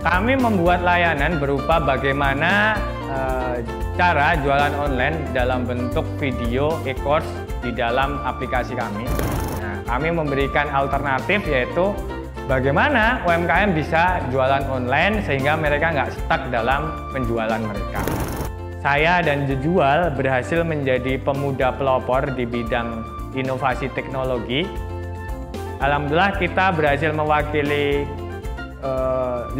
Kami membuat layanan berupa bagaimana cara jualan online dalam bentuk video e-course di dalam aplikasi kami. Nah, kami memberikan alternatif yaitu bagaimana UMKM bisa jualan online sehingga mereka nggak stuck dalam penjualan mereka. Saya dan Jejual berhasil menjadi pemuda pelopor di bidang inovasi teknologi. Alhamdulillah kita berhasil mewakili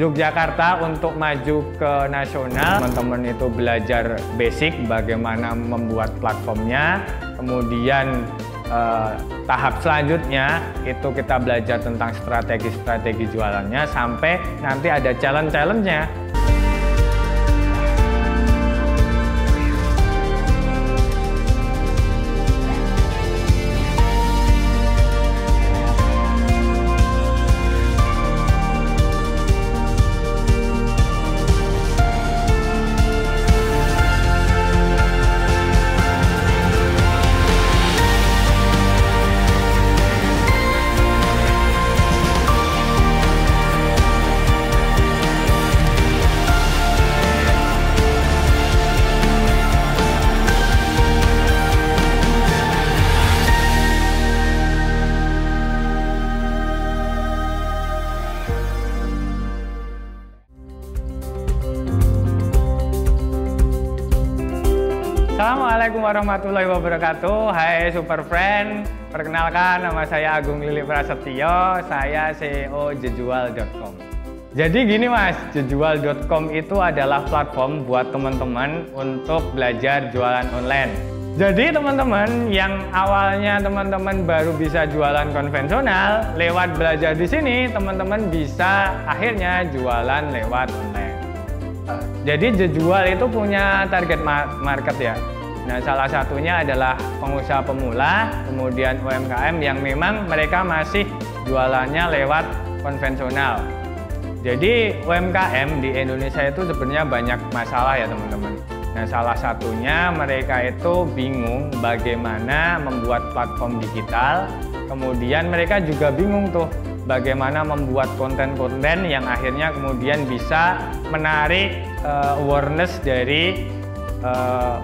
Yogyakarta untuk maju ke nasional. Teman-teman itu belajar basic bagaimana membuat platformnya, kemudian tahap selanjutnya itu kita belajar tentang strategi jualannya sampai nanti ada challenge-nya. Assalamualaikum warahmatullahi wabarakatuh. Hai Super Friend, perkenalkan nama saya Agung Lili Prasetyo, saya CEO Jejual.com. Jadi gini Mas, Jejual.com itu adalah platform buat teman-teman untuk belajar jualan online. Jadi teman-teman yang awalnya teman-teman baru bisa jualan konvensional, lewat belajar di sini teman-teman bisa akhirnya jualan lewat online. Jadi Jejual itu punya target market ya. Nah, salah satunya adalah pengusaha pemula, kemudian UMKM yang memang mereka masih jualannya lewat konvensional. Jadi UMKM di Indonesia itu sebenarnya banyak masalah ya teman-teman. Nah, salah satunya mereka itu bingung bagaimana membuat platform digital, kemudian mereka juga bingung tuh bagaimana membuat konten-konten yang akhirnya kemudian bisa menarik awareness dari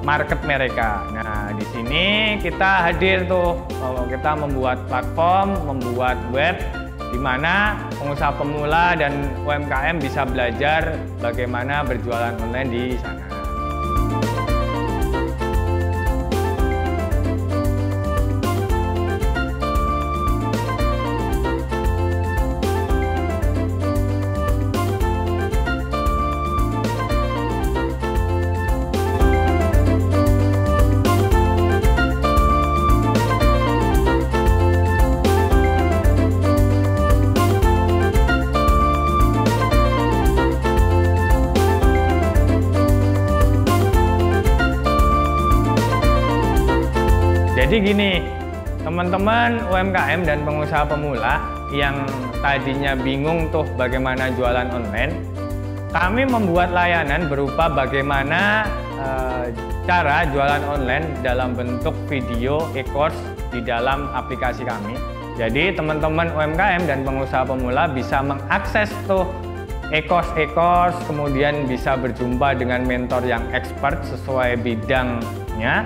market mereka. Nah, di sini kita hadir tuh, kita membuat platform, membuat web, di mana pengusaha pemula dan UMKM bisa belajar bagaimana berjualan online di sana. Jadi gini, teman-teman UMKM dan pengusaha pemula yang tadinya bingung tuh bagaimana jualan online, kami membuat layanan berupa bagaimana cara jualan online dalam bentuk video e-course di dalam aplikasi kami. Jadi teman-teman UMKM dan pengusaha pemula bisa mengakses tuh e-course, kemudian bisa berjumpa dengan mentor yang expert sesuai bidangnya,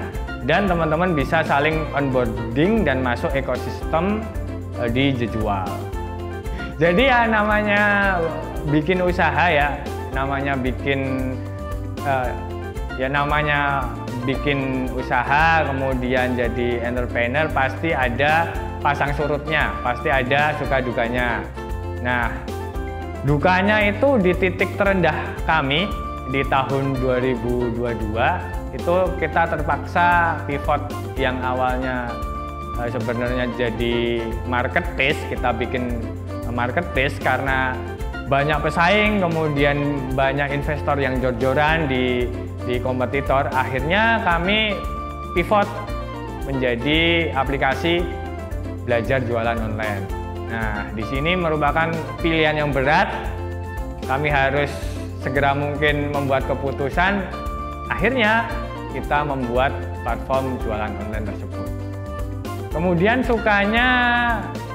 dan teman-teman bisa saling onboarding dan masuk ekosistem di Jejual. Jadi ya namanya bikin usaha ya, namanya bikin usaha kemudian jadi entrepreneur pasti ada pasang surutnya, pasti ada suka dukanya. Nah, dukanya itu di titik terendah kami di tahun 2022 itu kita terpaksa pivot yang awalnya sebenarnya jadi marketplace, kita bikin marketplace karena banyak pesaing, kemudian banyak investor yang jor-joran di kompetitor. Akhirnya kami pivot menjadi aplikasi belajar jualan online. Nah, di sini merupakan pilihan yang berat. Kami harus segera mungkin membuat keputusan. Akhirnya kita membuat platform jualan online tersebut. Kemudian sukanya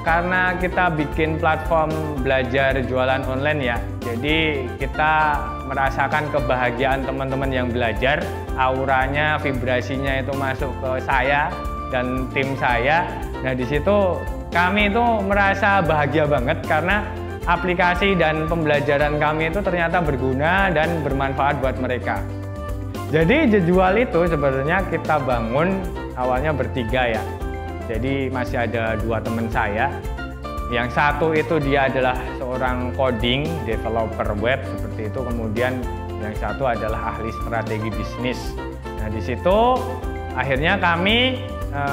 karena kita bikin platform belajar jualan online ya, jadi kita merasakan kebahagiaan teman-teman yang belajar, auranya, vibrasinya itu masuk ke saya dan tim saya. Nah di situ kami itu merasa bahagia banget karena aplikasi dan pembelajaran kami itu ternyata berguna dan bermanfaat buat mereka. Jadi Jejual itu sebenarnya kita bangun awalnya bertiga ya. Jadi masih ada dua teman saya. Yang satu itu dia adalah seorang coding, developer web seperti itu. Kemudian yang satu adalah ahli strategi bisnis. Nah di situ akhirnya kami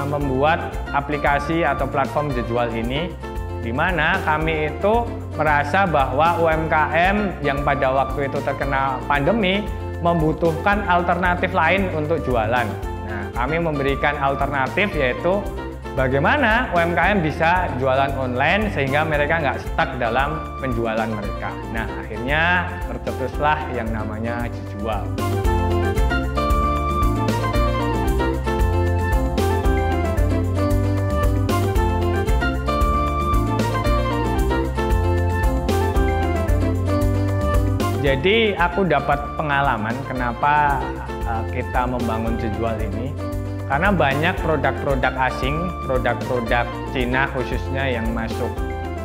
membuat aplikasi atau platform Jejual ini, di mana kami itu merasa bahwa UMKM yang pada waktu itu terkena pandemi membutuhkan alternatif lain untuk jualan. Nah, kami memberikan alternatif yaitu bagaimana UMKM bisa jualan online sehingga mereka nggak stuck dalam penjualan mereka. Nah, akhirnya tercetuslah yang namanya Jejual. Jadi aku dapat pengalaman kenapa kita membangun Jejual ini, karena banyak produk-produk asing, produk-produk Cina khususnya yang masuk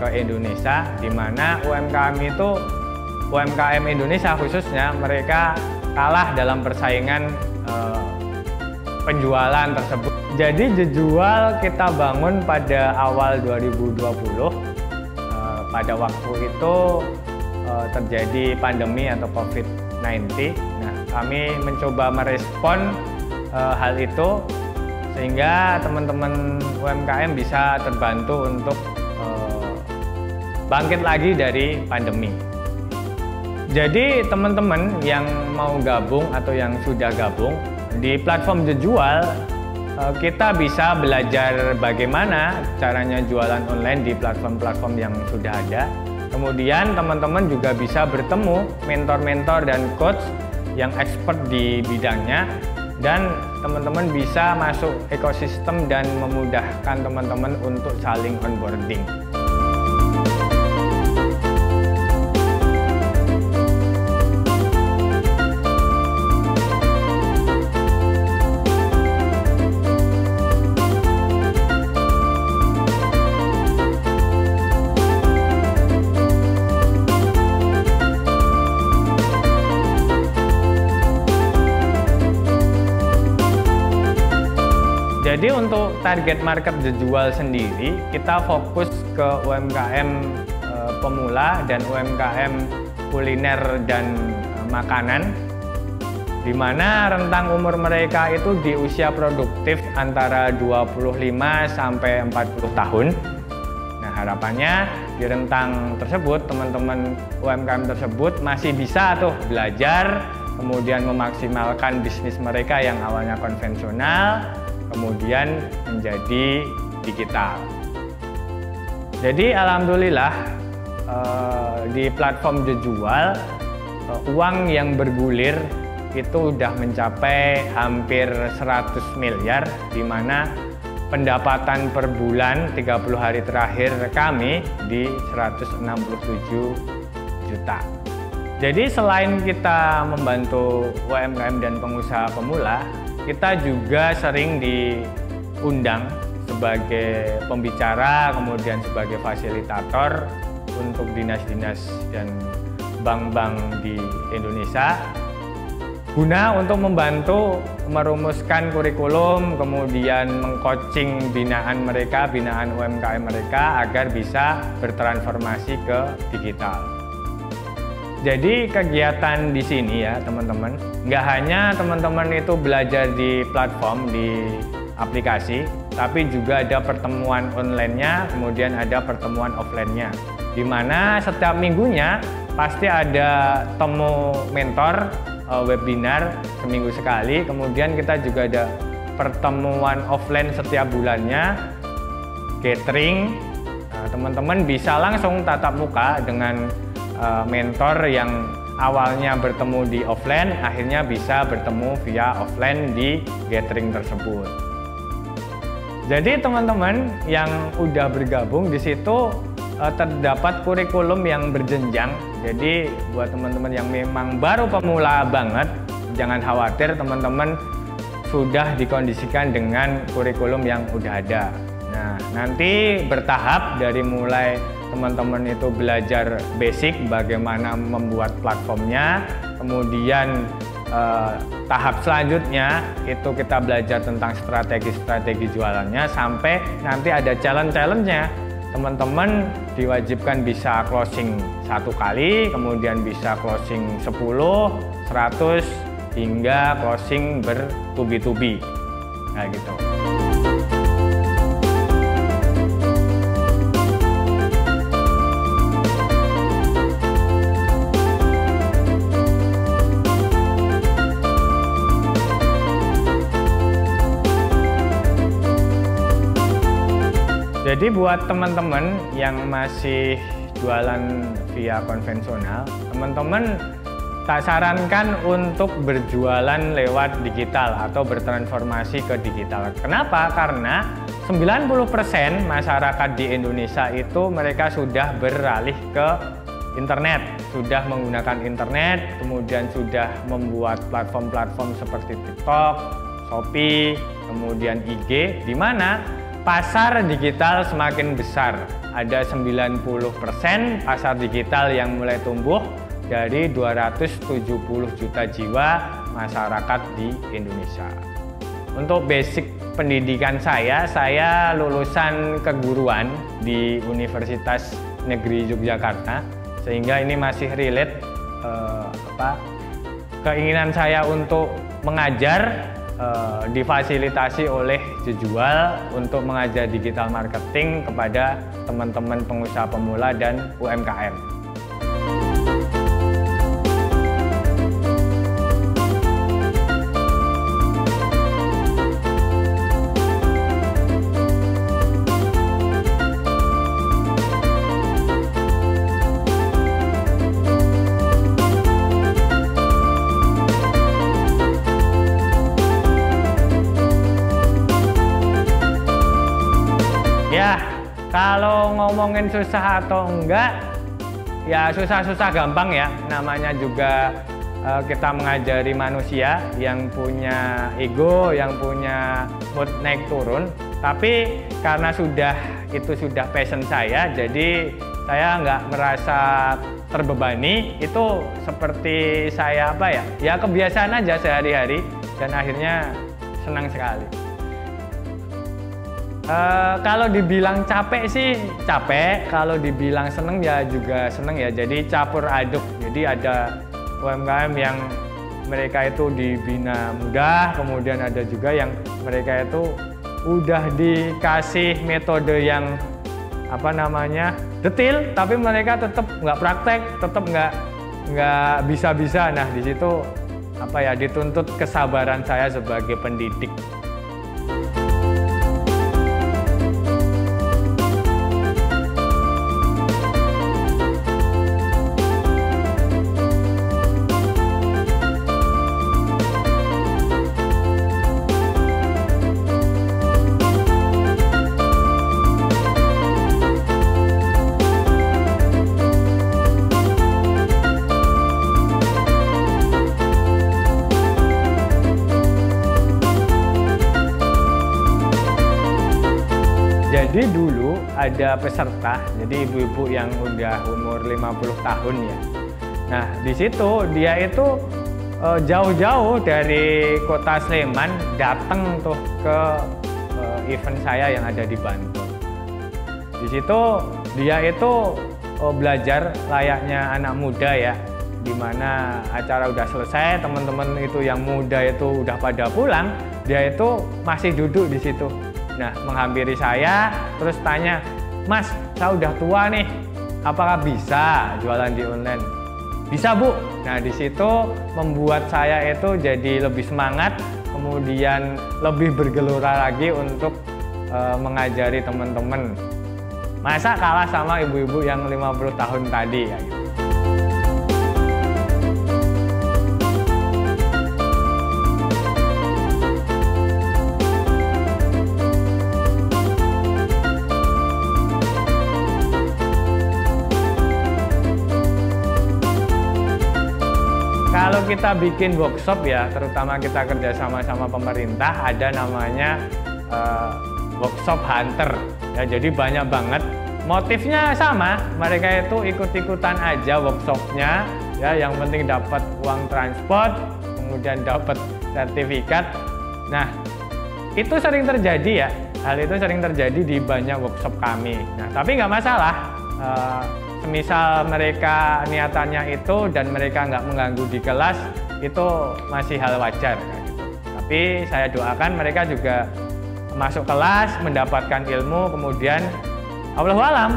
ke Indonesia, di mana UMKM Indonesia khususnya mereka kalah dalam persaingan penjualan tersebut. Jadi Jejual kita bangun pada awal 2020, pada waktu itu terjadi pandemi atau COVID-19. Nah, kami mencoba merespon hal itu sehingga teman-teman UMKM bisa terbantu untuk bangkit lagi dari pandemi. Jadi teman-teman yang mau gabung atau yang sudah gabung di platform Jejual, kita bisa belajar bagaimana caranya jualan online di platform-platform yang sudah ada. Kemudian teman-teman juga bisa bertemu mentor-mentor dan coach yang expert di bidangnya, dan teman-teman bisa masuk ekosistem dan memudahkan teman-teman untuk saling onboarding. Jadi untuk target market Jejual sendiri, kita fokus ke UMKM pemula dan UMKM kuliner dan makanan, di mana rentang umur mereka itu di usia produktif antara 25 sampai 40 tahun. Nah, harapannya di rentang tersebut teman-teman UMKM tersebut masih bisa tuh belajar, kemudian memaksimalkan bisnis mereka yang awalnya konvensional, kemudian menjadi digital. Jadi alhamdulillah di platform Jejual uang yang bergulir itu udah mencapai hampir 100 miliar, di mana pendapatan per bulan 30 hari terakhir kami di 167 juta. Jadi selain kita membantu UMKM dan pengusaha pemula, kita juga sering diundang sebagai pembicara, kemudian sebagai fasilitator untuk dinas-dinas dan bank-bank di Indonesia, guna untuk membantu merumuskan kurikulum, kemudian mengcoaching binaan mereka, binaan UMKM mereka agar bisa bertransformasi ke digital. Jadi kegiatan di sini ya teman-teman, nggak hanya teman-teman itu belajar di platform, di aplikasi, tapi juga ada pertemuan online-nya, kemudian ada pertemuan offline-nya, di mana setiap minggunya pasti ada temu mentor, webinar seminggu sekali, kemudian kita juga ada pertemuan offline setiap bulannya, gathering. Teman-teman bisa langsung tatap muka dengan mentor yang awalnya bertemu di offline, akhirnya bisa bertemu via offline di gathering tersebut. Jadi teman-teman yang udah bergabung di situ terdapat kurikulum yang berjenjang. Jadi buat teman-teman yang memang baru pemula banget, jangan khawatir, teman-teman sudah dikondisikan dengan kurikulum yang udah ada. Nah, nanti bertahap dari mulai teman-teman itu belajar basic bagaimana membuat platformnya, kemudian tahap selanjutnya itu kita belajar tentang strategi jualannya, sampai nanti ada challenge-nya. Teman-teman diwajibkan bisa closing 1 kali, kemudian bisa closing 10, 100, hingga closing bertubi-tubi. Nah gitu. Jadi buat teman-teman yang masih jualan via konvensional, teman-teman tak sarankan untuk berjualan lewat digital atau bertransformasi ke digital. Kenapa? Karena 90% masyarakat di Indonesia itu mereka sudah beralih ke internet, sudah menggunakan internet, kemudian sudah membuat platform-platform seperti TikTok, Shopee, kemudian IG, di mana pasar digital semakin besar. Ada 90% pasar digital yang mulai tumbuh dari 270 juta jiwa masyarakat di Indonesia. Untuk basic pendidikan saya lulusan keguruan di Universitas Negeri Yogyakarta, sehingga ini masih relate keinginan saya untuk mengajar difasilitasi oleh Jejual untuk mengajar digital marketing kepada teman-teman pengusaha pemula dan UMKM. Ya, kalau ngomongin susah atau enggak, ya susah-susah gampang ya. Namanya juga kita mengajari manusia yang punya ego, yang punya mood naik turun. Tapi karena itu sudah passion saya, jadi saya nggak merasa terbebani. Itu seperti saya ya kebiasaan aja sehari-hari, dan akhirnya senang sekali. Kalau dibilang capek sih capek, kalau dibilang seneng ya juga seneng ya. Jadi campur aduk. Jadi ada UMKM yang mereka itu dibina mudah, kemudian ada juga yang mereka itu udah dikasih metode yang detail, tapi mereka tetap nggak praktek, tetap nggak bisa-bisa. Nah di situ dituntut kesabaran saya sebagai pendidik. Jadi dulu ada peserta, jadi ibu-ibu yang udah umur 50 tahun ya. Nah di situ dia itu jauh-jauh dari kota Sleman datang tuh ke event saya yang ada di Bantul. Di situ dia itu belajar layaknya anak muda ya, dimana acara udah selesai, teman-teman itu yang muda itu udah pada pulang, dia itu masih duduk di situ. Nah, menghampiri saya, terus tanya, "Mas, saya udah tua nih, apakah bisa jualan di online?" "Bisa, Bu." Nah, di situ membuat saya itu jadi lebih semangat, kemudian lebih bergelora lagi untuk mengajari teman-teman. Masa kalah sama ibu-ibu yang 50 tahun tadi ya gitu. kalau kita bikin workshop ya, terutama kita kerja sama pemerintah, ada namanya workshop hunter. Ya, jadi banyak banget. Motifnya sama, mereka itu ikut-ikutan aja workshopnya. Ya, yang penting dapat uang transport, kemudian dapat sertifikat. Nah, itu sering terjadi ya. Hal itu sering terjadi di banyak workshop kami. Nah, tapi nggak masalah. Semisal mereka niatannya itu dan mereka nggak mengganggu di kelas, itu masih hal wajar. Gitu. Tapi saya doakan mereka juga masuk kelas, mendapatkan ilmu, kemudian Allahu a'lam.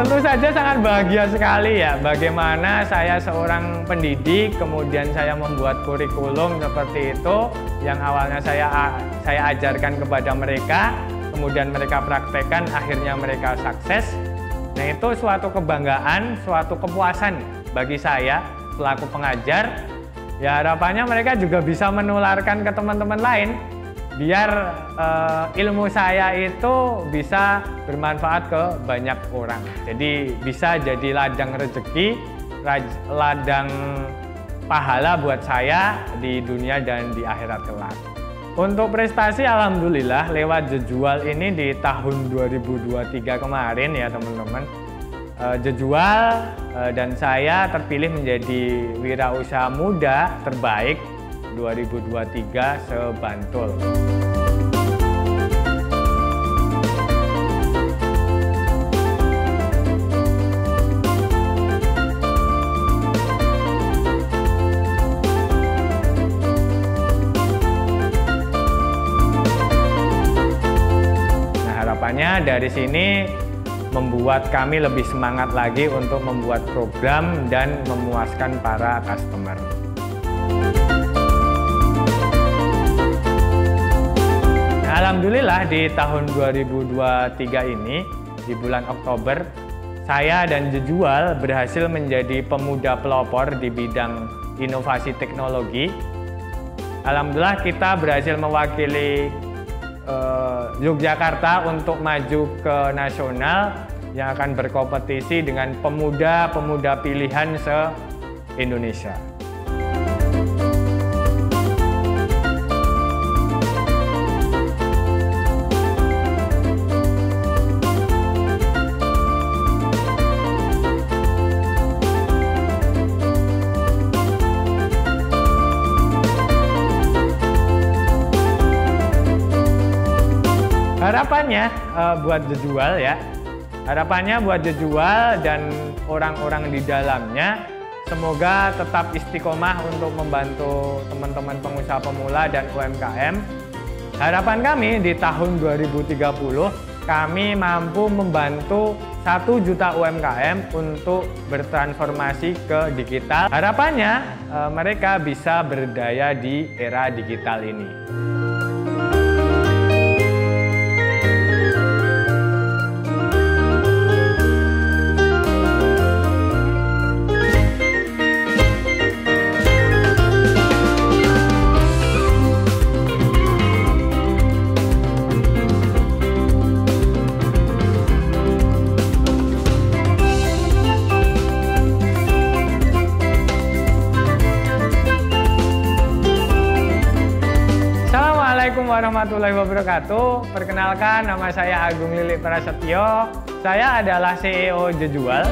Tentu saja sangat bahagia sekali ya, bagaimana saya seorang pendidik, kemudian saya membuat kurikulum seperti itu, yang awalnya saya ajarkan kepada mereka, kemudian mereka praktekkan, akhirnya mereka sukses. Nah, itu suatu kebanggaan, suatu kepuasan bagi saya selaku pengajar. Ya, harapannya mereka juga bisa menularkan ke teman-teman lain, biar ilmu saya itu bisa bermanfaat ke banyak orang. Jadi bisa jadi ladang rezeki, ladang pahala buat saya di dunia dan di akhirat kelak. Untuk prestasi alhamdulillah lewat Jejual ini di tahun 2023 kemarin ya teman-teman. Jejual dan saya terpilih menjadi wirausaha muda terbaik 2023 se-Bantul. Nah, harapannya dari sini membuat kami lebih semangat lagi untuk membuat program dan memuaskan para customer. Alhamdulillah di tahun 2023 ini, di bulan Oktober, saya dan Jejual berhasil menjadi pemuda pelopor di bidang inovasi teknologi. Alhamdulillah kita berhasil mewakili Yogyakarta untuk maju ke nasional yang akan berkompetisi dengan pemuda-pemuda pilihan se-Indonesia. Harapannya buat Jejual ya, harapannya buat Jejual dan orang-orang di dalamnya, semoga tetap istiqomah untuk membantu teman-teman pengusaha pemula dan UMKM. Harapan kami di tahun 2030, kami mampu membantu 1 juta UMKM untuk bertransformasi ke digital. Harapannya mereka bisa berdaya di era digital ini. Assalamualaikum warahmatullahi wabarakatuh. Perkenalkan, nama saya Agung Lili Prasetyo. Saya adalah CEO Jejual.